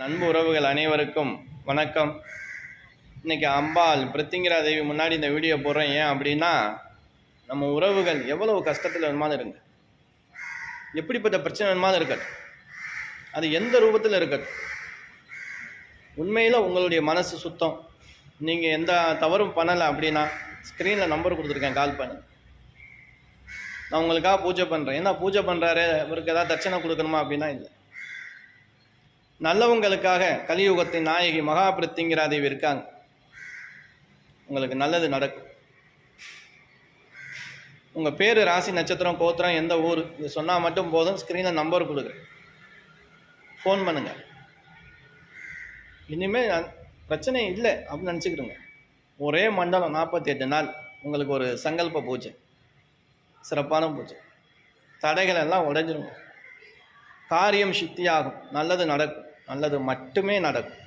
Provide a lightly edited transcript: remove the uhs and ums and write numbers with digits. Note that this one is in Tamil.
நண்பு உறவுகள் அனைவருக்கும் வணக்கம். இன்னைக்கு அம்பாள் பிரித்திங்கிரா தேவி முன்னாடி இந்த வீடியோ போடுறேன். ஏன் அப்படின்னா, நம்ம உறவுகள் எவ்வளவு கஷ்டத்தில் வேணுமாலும் இருங்க, எப்படிப்பட்ட பிரச்சனை வேணுமாலும் இருக்கட்டும், அது எந்த ரூபத்தில் இருக்கட்டும், உண்மையில் உங்களுடைய மனசு சுத்தம், நீங்கள் எந்த தவறும் பண்ணலை அப்படின்னா ஸ்க்ரீனில் நம்பர் கொடுத்துருக்கேன், கால் பண்ணு. நான் உங்களுக்காக பூஜை பண்ணுறேன். ஏன்னா பூஜை பண்ணுறாரு, இவருக்கு ஏதாவது தட்சணை கொடுக்கணுமா அப்படின்னா இல்லை. நல்லவங்களுக்காக கலியுகத்தின் நாயகி மகா பிரித்திங்கிரா தேவி இருக்காங்க. உங்களுக்கு நல்லது நடக்கும். உங்கள் பேர், ராசி, நட்சத்திரம், கோத்திரம், எந்த ஊர் இது சொன்னால் மட்டும் போதும். ஸ்க்ரீனில் நம்பர் கொடுக்குறேன், ஃபோன் பண்ணுங்கள். இனிமேல் பிரச்சனை இல்லை அப்படின்னு நினச்சிக்கிடுங்க. ஒரே மண்டலம் 48 நாள் உங்களுக்கு ஒரு சங்கல்ப பூஜை, சிறப்பான பூஜை. தடைகள் எல்லாம் உடைஞ்சிருங்க. காரியம் சித்தியாகும், நல்லது நடக்கும், நல்லது மட்டுமே நடக்கும்.